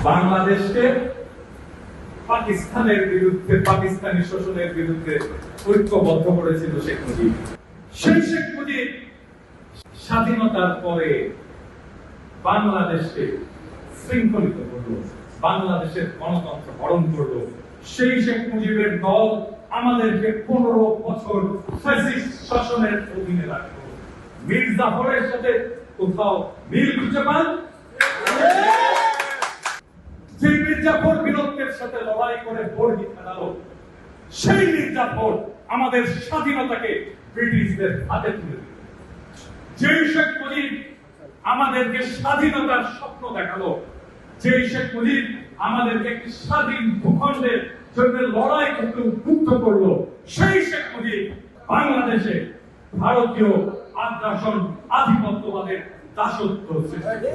বাংলাদেশকে পাকিস্তানের বিরুদ্ধে, পাকিস্তানি শোষণের বিরুদ্ধে ঐক্যবদ্ধ করেছিল শেখ মুজিব। সেই শেখ মুজিব স্বাধীনতার পরে বাংলাদেশকে শৃঙ্খলিত করলো, বাংলাদেশের গণতন্ত্র হরণ করলো। সেই শেখ মুজিবের দল আমাদেরকে 15 বছর ফ্যাসিস্ট শাসনের অধীনে রাখলো। মীর জাফরের সাথে কোথাও মিল খুঁজে পান? যে মীর জাফর বীরত্বের সাথে লড়াই করে বর্গি ফেলালো, সেই মীর জাফর আমাদের স্বাধীনতাকে ব্রিটিশদের হাতে তুলে দিল। যে শেখ মুজিব আমাদেরকে স্বাধীনতার স্বপ্ন দেখালো, যে শেখ মুজিব আমাদেরকে একটি স্বাধীন ভূখণ্ডের জন্য লড়াই করতে উদ্বুদ্ধ করলো, সেই শেখ মুজিব বাংলাদেশে ভারতীয় আগ্রাসন আধিপত্যবাদের দাসত্ব সৃষ্টি।